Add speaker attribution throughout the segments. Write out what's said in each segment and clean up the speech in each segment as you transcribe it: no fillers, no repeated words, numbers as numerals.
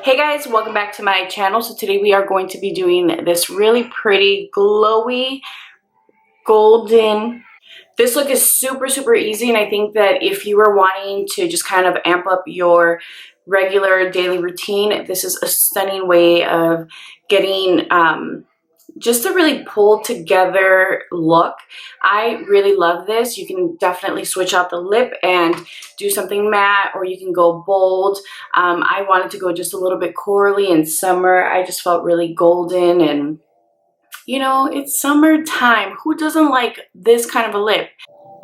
Speaker 1: Hey guys, welcome back to my channel. So today we are going to be doing this really pretty glowy golden. This look is super easy, and I think that if you were wanting to just kind of amp up your regular daily routine, this is a stunning way of getting just a really pulled together look. I really love this. You can definitely switch out the lip and do something matte, or you can go bold. I wanted to go just a little bit corally in summer. I just felt really golden, and you know, it's summertime. Who doesn't like this kind of a lip?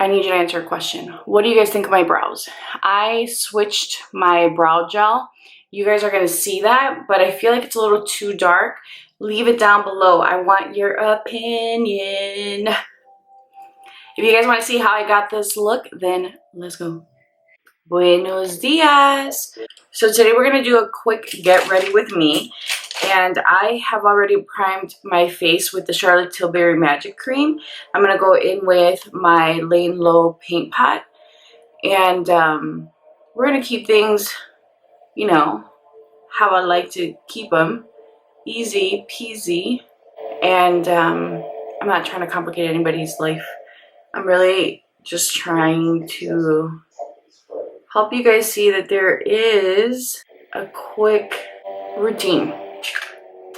Speaker 1: I need you to answer a question. What do you guys think of my brows? I switched my brow gel. You guys are going to see that, but I feel like it's a little too dark. Leave it down below. I want your opinion. If you guys want to see how I got this look, then let's go. Buenos dias. So today we're going to do a quick get ready with me. And I have already primed my face with the Charlotte Tilbury Magic Cream. I'm going to go in with my Lane Low paint pot. And we're going to keep things, you know, how I like to keep them. Easy peasy. And I'm not trying to complicate anybody's life. I'm really just trying to help you guys see that there is a quick routine.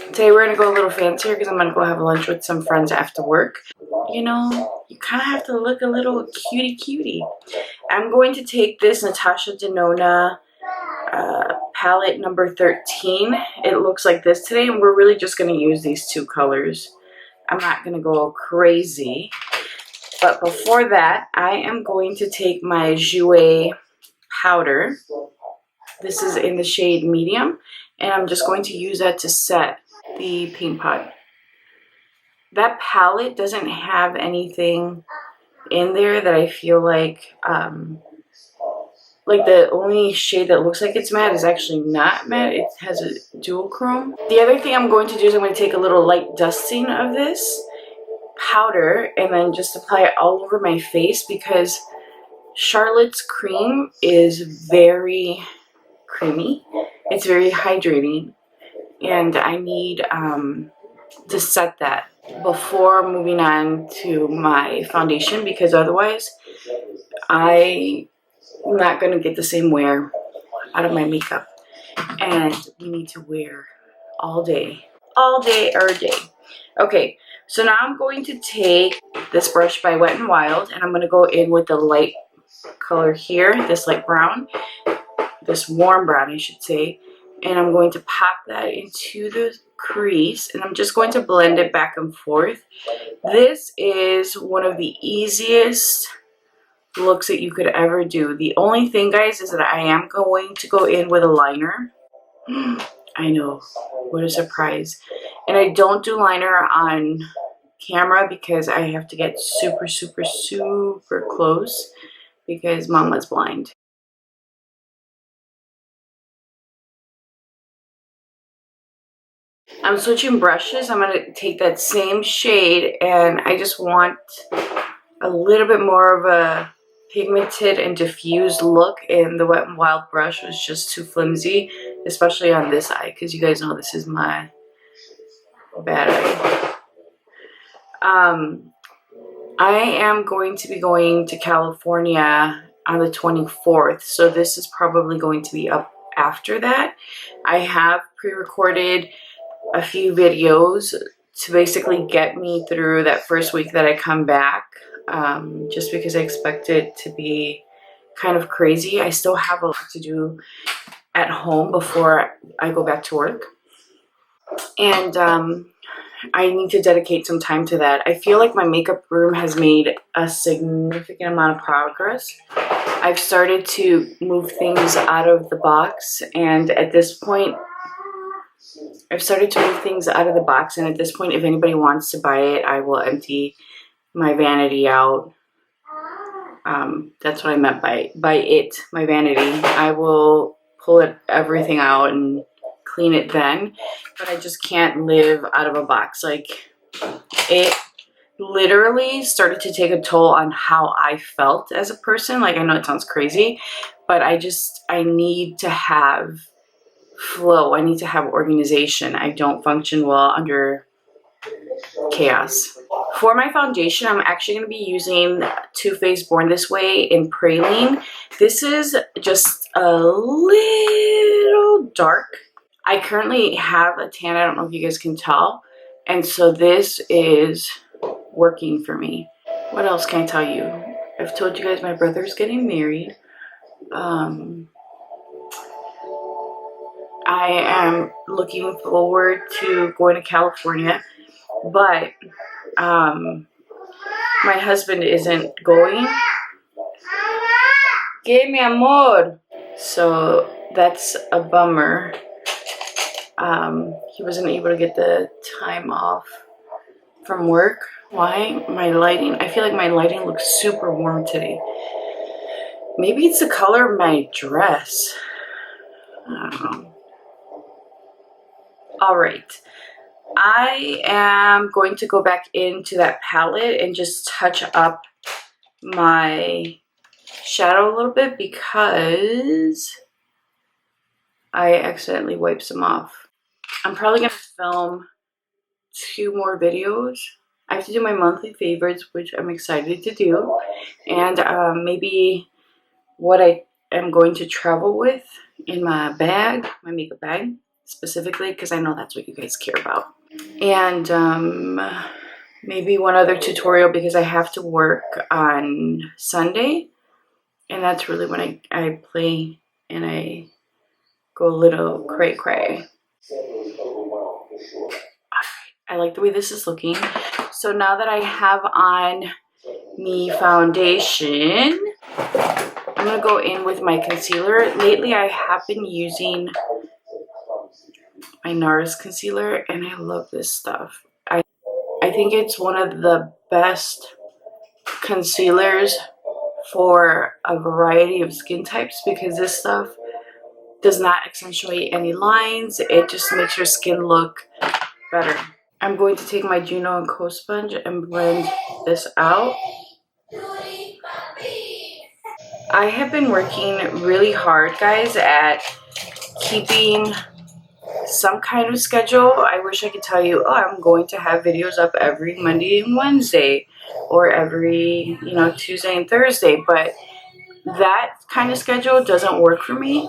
Speaker 1: Today we're going to go a little fancier because I'm going to go have lunch with some friends after work. You know, you kind of have to look a little cutie. I'm going to take this Natasha Denona palette number 13. It looks like this today, and we're really just going to use these two colors. I'm not going to go crazy. But before that, I am going to take my Jouer powder. This is in the shade medium, and I'm just going to use that to set the paint pot. That palette doesn't have anything in there that I feel like the only shade that looks like it's matte is actually not matte. It has a dual chrome. The other thing I'm going to do is I'm going to take a little light dusting of this powder and then just apply it all over my face, because Charlotte's cream is very creamy. It's very hydrating, and I need to set that before moving on to my foundation, because otherwise I'm not going to get the same wear out of my makeup, and we need to wear all day every day. Okay, so now I'm going to take this brush by Wet n Wild, and I'm going to go in with the light color here, this light brown, this warm brown I should say, and I'm going to pop that into the crease, and I'm just going to blend it back and forth. This is one of the easiest looks that you could ever do. The only thing, guys, is that I am going to go in with a liner. I know, what a surprise. And I don't do liner on camera because I have to get super close because Mama's blind. I'm switching brushes. I'm going to take that same shade, and I just want a little bit more of a pigmented and diffused look, and the Wet n Wild brush was just too flimsy, especially on this eye, because you guys know this is my bad eye. I am going to be going to California on the 24th, so this is probably going to be up after that. I have pre-recorded a few videos to basically get me through that first week that I come back, just because I expect it to be kind of crazy. I still have a lot to do at home before I go back to work, and I need to dedicate some time to that. I feel like my makeup room has made a significant amount of progress. I've started to move things out of the box, and at this point, if anybody wants to buy it, I will empty my vanity out. That's what I meant by my vanity. I will pull everything out and clean it then, but I just can't live out of a box. Like, it literally started to take a toll on how I felt as a person. Like, I know it sounds crazy, but I need to have flow. I need to have organization. I don't function well under chaos. For my foundation, I'm actually going to be using Too Faced Born This Way in Praline. This is just a little dark. I currently have a tan. I don't know if you guys can tell. And so this is working for me. What else can I tell you? I've told you guys my brother's getting married. I am looking forward to going to California, but my husband isn't going. Que mi amor. So that's a bummer. He wasn't able to get the time off from work. Why? My lighting. I feel like my lighting looks super warm today. Maybe it's the color of my dress. I don't know. All right. I am going to go back into that palette and just touch up my shadow a little bit because I accidentally wiped some off. I'm probably going to film 2 more videos. I have to do my monthly favorites, which I'm excited to do, and maybe what I am going to travel with in my bag, my makeup bag specifically, because I know that's what you guys care about. And maybe one other tutorial because I have to work on Sunday, and that's really when I play and I go a little cray cray. I like the way this is looking. So now that I have on me foundation, I'm gonna go in with my concealer. Lately I have been using my NARS concealer and I love this stuff. I think it's one of the best concealers for a variety of skin types because this stuff does not accentuate any lines. It just makes your skin look better. I'm going to take my Juno and Co sponge and blend this out. I have been working really hard, guys, at keeping some kind of schedule. I wish I could tell you, oh, I'm going to have videos up every Monday and Wednesday or every, Tuesday and Thursday, but that kind of schedule doesn't work for me.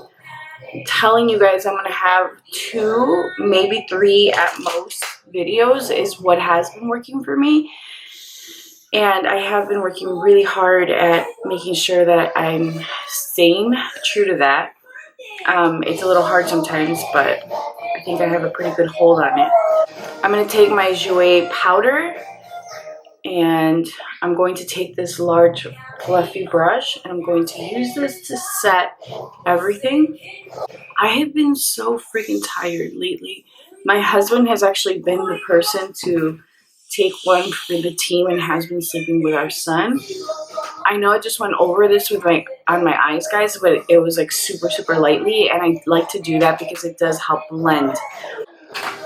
Speaker 1: I'm telling you guys, I'm going to have 2, maybe 3 at most videos is what has been working for me. And I have been working really hard at making sure that I'm staying true to that. It's a little hard sometimes, but I think I have a pretty good hold on it. I'm going to take my Jouer powder and I'm going to take this large fluffy brush and I'm going to use this to set everything. I have been so freaking tired lately. My husband has actually been the person to take one for the team and has been sleeping with our son. I know I just went over this with on my eyes, guys, but it was like super lightly, and I like to do that because it does help blend.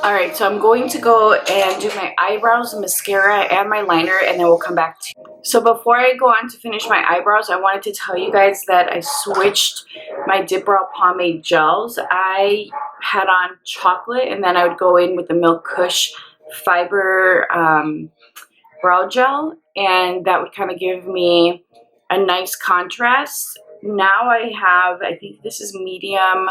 Speaker 1: Alright, so I'm going to go and do my eyebrows, mascara, and my liner, and then we'll come back to you. So before I go on to finish my eyebrows, I wanted to tell you guys that I switched my Dip Brow Pomade gels. I had on chocolate, and then I would go in with the Milk Kush Fiber brow gel, and that would kind of give me a nice contrast. Now I have, I think this is medium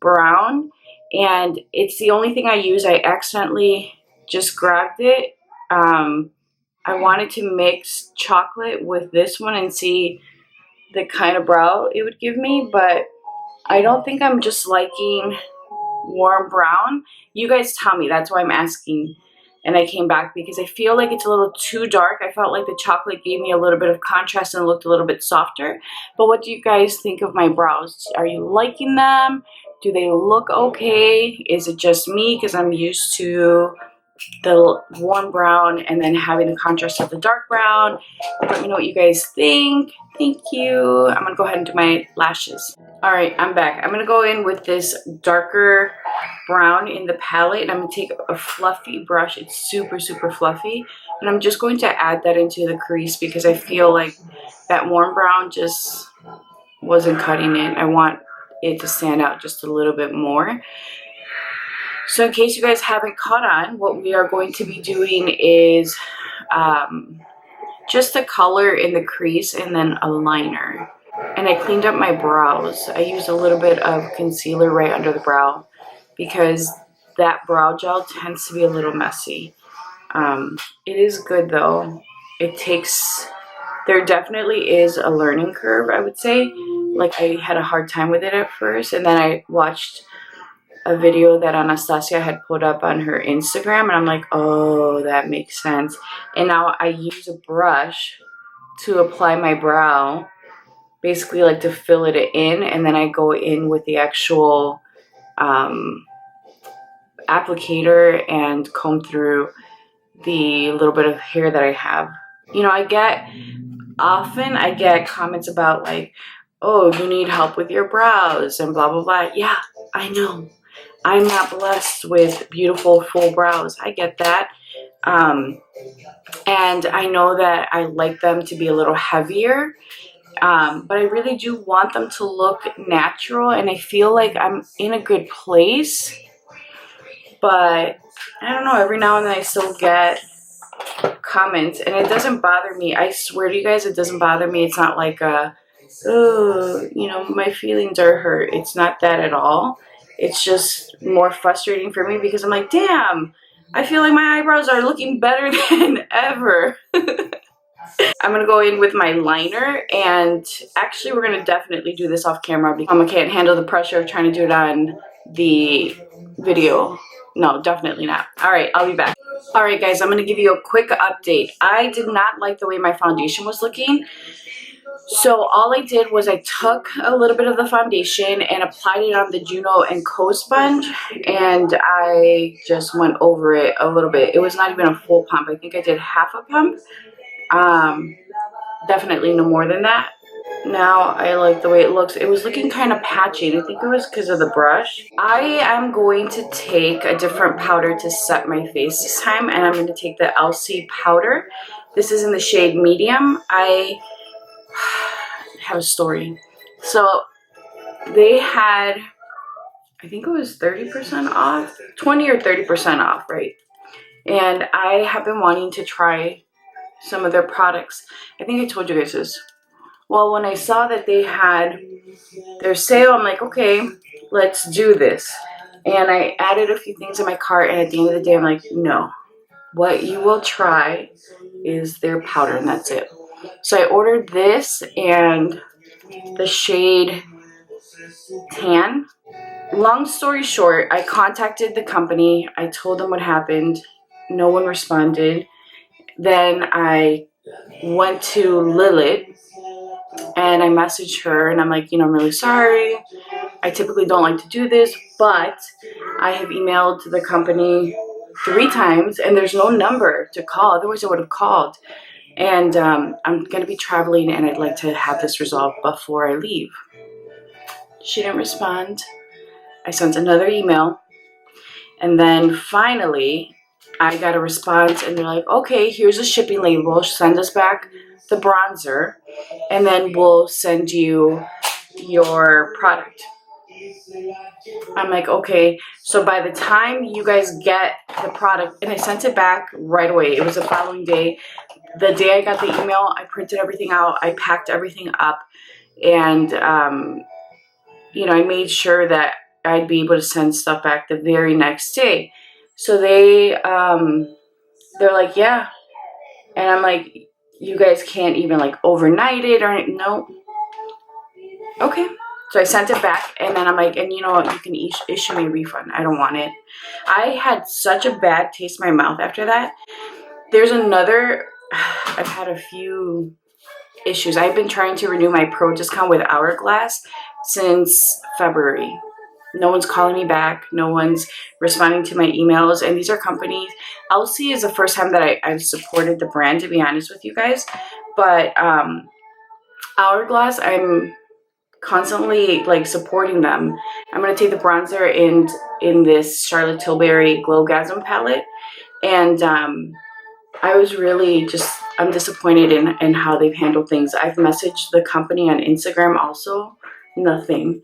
Speaker 1: brown, and it's the only thing I use. I accidentally just grabbed it. I wanted to mix chocolate with this one and see the kind of brow it would give me, but I don't think I'm just liking warm brown. You guys tell me, that's why I'm asking. And I came back because I feel like it's a little too dark. I felt like the chocolate gave me a little bit of contrast and looked a little bit softer. But what do you guys think of my brows? Are you liking them? Do they look okay? Is it just me because I'm used to the warm brown and then having the contrast of the dark brown? Let me know what you guys think. Thank you. I'm going to go ahead and do my lashes. Alright, I'm back. I'm going to go in with this darker brown in the palette, and I'm going to take a fluffy brush. It's super fluffy, and I'm just going to add that into the crease because I feel like that warm brown just wasn't cutting it. I want it to stand out just a little bit more. So in case you guys haven't caught on, what we are going to be doing is just a color in the crease and then a liner. And I cleaned up my brows. I used a little bit of concealer right under the brow because that brow gel tends to be a little messy. It is good though. There definitely is a learning curve, I would say. Like, I had a hard time with it at first, and then I watched a video that Anastasia had put up on her Instagram, and I'm like, oh, that makes sense. And now I use a brush to apply my brow, basically like to fill it in, and then I go in with the actual applicator and comb through the little bit of hair that I have. You know, I get comments about like, oh, you need help with your brows and blah blah blah. Yeah, I know. I'm not blessed with beautiful full brows. I get that. And I know that I like them to be a little heavier. But I really do want them to look natural, and I feel like I'm in a good place. But I don't know, every now and then I still get comments, and it doesn't bother me. I swear to you guys, it doesn't bother me. It's not like oh, you know, my feelings are hurt. It's not that at all. It's just more frustrating for me because I'm like, damn, I feel like my eyebrows are looking better than ever. I'm going to go in with my liner, and actually we're going to definitely do this off camera because I can't handle the pressure of trying to do it on the video. No, definitely not. Alright, I'll be back. Alright guys, I'm going to give you a quick update. I did not like the way my foundation was looking. So all I did was I took a little bit of the foundation and applied it on the Juno and Co sponge, and I just went over it a little bit. It was not even a full pump. I think I did half a pump. Definitely no more than that. Now I like the way it looks. It was looking kind of patchy. I think it was because of the brush. I am going to take a different powder to set my face this time, and I'm going to take the LC powder. This is in the shade medium. I have a story. So they had, I think it was 30% off, 20 or 30% off, right? And I have been wanting to try some of their products. I think I told you guys this. Well, when I saw that they had their sale, I'm like, okay, let's do this. And I added a few things in my cart, and at the end of the day, I'm like, no. What you will try is their powder, and that's it. So I ordered this and the shade Tan. Long story short, I contacted the company. I told them what happened. No one responded. Then I went to Lilith and I messaged her, and I'm like, you know, I'm really sorry. I typically don't like to do this, but I have emailed the company 3 times and there's no number to call. Otherwise I would have called. And I'm going to be traveling, and I'd like to have this resolved before I leave. She didn't respond. I sent another email, and then finally I got a response, and they're like, okay, here's a shipping label. Send us back the bronzer, and then we'll send you your product. I'm like, okay. So by the time you guys get the product, and I sent it back right away. It was the following day. The day I got the email, I printed everything out. I packed everything up, and you know, I made sure that I'd be able to send stuff back the very next day. So they're like, yeah. And I'm like, you guys can't even like overnight it or no. Okay. So I sent it back, and then I'm like, and you know what, you can issue me a refund. I don't want it. I had such a bad taste in my mouth after that. There's another, I've had a few issues. I've been trying to renew my pro discount with Hourglass since February. No one's calling me back. No one's responding to my emails. And these are companies. LC is the first time that I've supported the brand, to be honest with you guys. But Hourglass, I'm constantly like supporting them. I'm going to take the bronzer in this Charlotte Tilbury Glowgasm palette. And I was really just, I'm disappointed in how they've handled things. I've messaged the company on Instagram also. Nothing.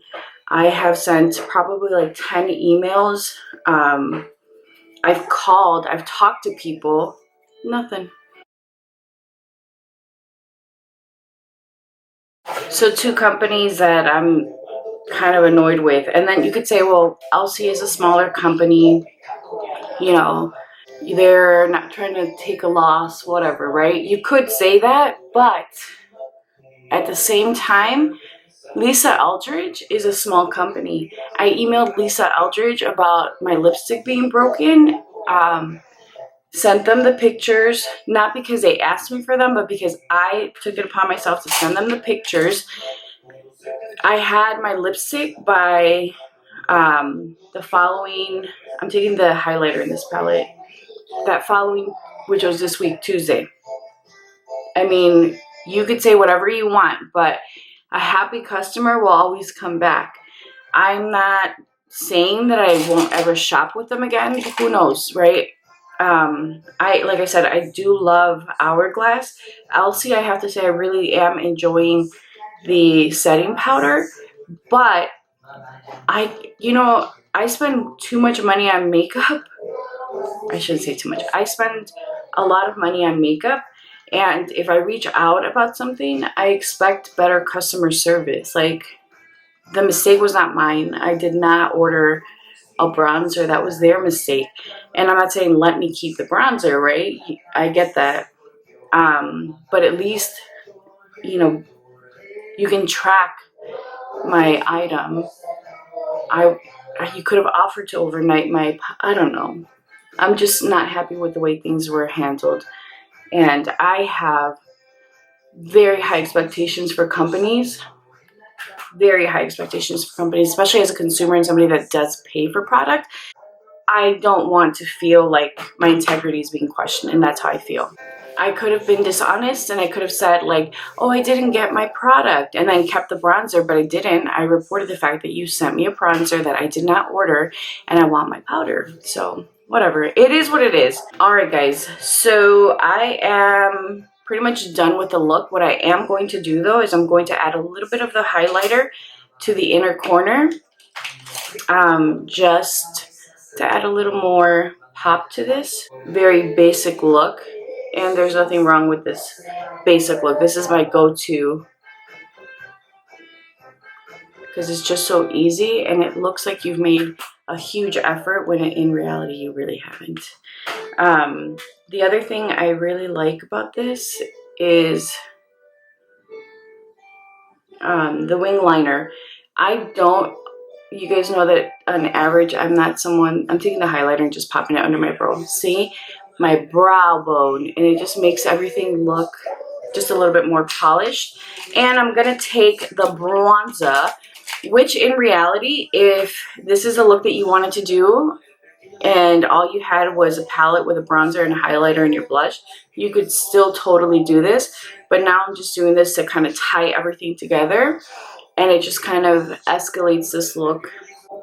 Speaker 1: I have sent probably like 10 emails. I've called, I've talked to people, nothing. So 2 companies that I'm kind of annoyed with. And then you could say, well, LC is a smaller company, you know, they're not trying to take a loss, whatever, right? You could say that, but at the same time, Lisa Eldridge is a small company. I emailed Lisa Eldridge about my lipstick being broken, sent them the pictures, not because they asked me for them, but because I took it upon myself to send them the pictures. I had my lipstick by the following, I'm taking the highlighter in this palette, that following, which was this week, Tuesday. I mean, you could say whatever you want, but a happy customer will always come back. I'm not saying that I won't ever shop with them again. Who knows, right? Like I said, I do love Hourglass. Elsie, I have to say, I really am enjoying the setting powder, but I spend too much money on makeup. I shouldn't say too much. I spend a lot of money on makeup, and if I reach out about something, I expect better customer service. Like, the mistake was not mine. I did not order a bronzer. That was their mistake. And I'm not saying let me keep the bronzer, right? I get that. But at least, you can track my item. You could have offered to overnight I don't know. I'm just not happy with the way things were handled. And I have very high expectations for companies. Very high expectations for companies, especially as a consumer and somebody that does pay for product. I don't want to feel like my integrity is being questioned, and that's how I feel. I could have been dishonest and I could have said like, oh, I didn't get my product, and then kept the bronzer, but I didn't. I reported the fact that you sent me a bronzer that I did not order and I want my powder. So whatever, it is what it is. All right, guys, so I am pretty much done with the look. What I am going to do though is I'm going to add a little bit of the highlighter to the inner corner, just to add a little more pop to this very basic look. And there's nothing wrong with this basic look. This is my go-to because it's just so easy and it looks like you've made a huge effort when in reality you really haven't. The other thing I really like about this is the wing liner. You guys know that on average, I'm taking the highlighter and just popping it under my brow. See? My brow bone. And it just makes everything look just a little bit more polished. And I'm going to take the bronzer, which in reality, if this is a look that you wanted to do, and all you had was a palette with a bronzer and a highlighter and your blush, you could still totally do this. But now I'm just doing this to kind of tie everything together. And it just kind of escalates this look.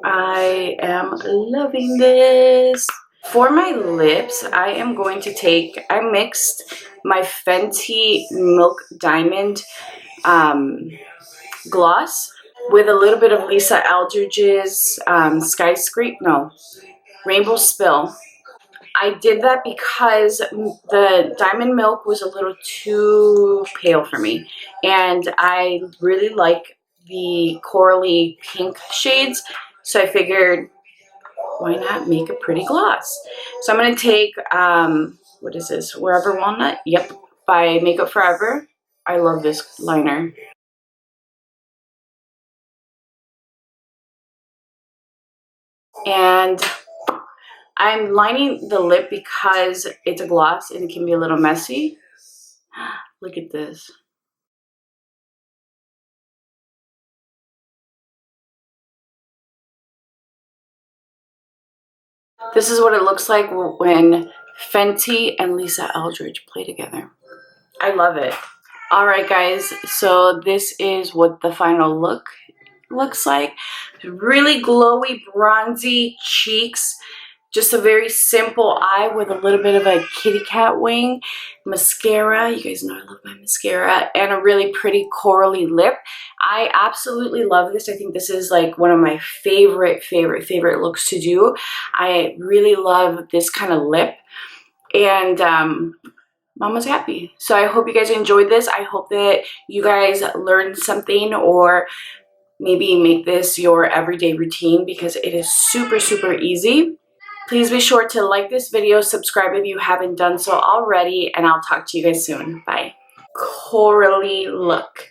Speaker 1: I am loving this. For my lips, I am going to I mixed my Fenty Milk Diamond gloss with a little bit of Lisa Eldridge's Rainbow Spill. I did that because the Diamond Milk was a little too pale for me. And I really like the corally pink shades. So I figured, why not make a pretty gloss? So I'm going to take, what is this? Wherever Walnut? Yep, by Makeup Forever. I love this liner. And I'm lining the lip because it's a gloss and it can be a little messy. Look at this. This is what it looks like when Fenty and Lisa Eldridge play together. I love it. All right, guys, so this is what the final look looks like. Really glowy, bronzy cheeks. Just a very simple eye with a little bit of a kitty cat wing, mascara. You guys know I love my mascara, and a really pretty corally lip. I absolutely love this. I think this is like one of my favorite looks to do. I really love this kind of lip, and Mama's happy. So I hope you guys enjoyed this. I hope that you guys learned something, or maybe make this your everyday routine, because it is super easy. Please be sure to like this video, subscribe if you haven't done so already, and I'll talk to you guys soon. Bye. Corally look.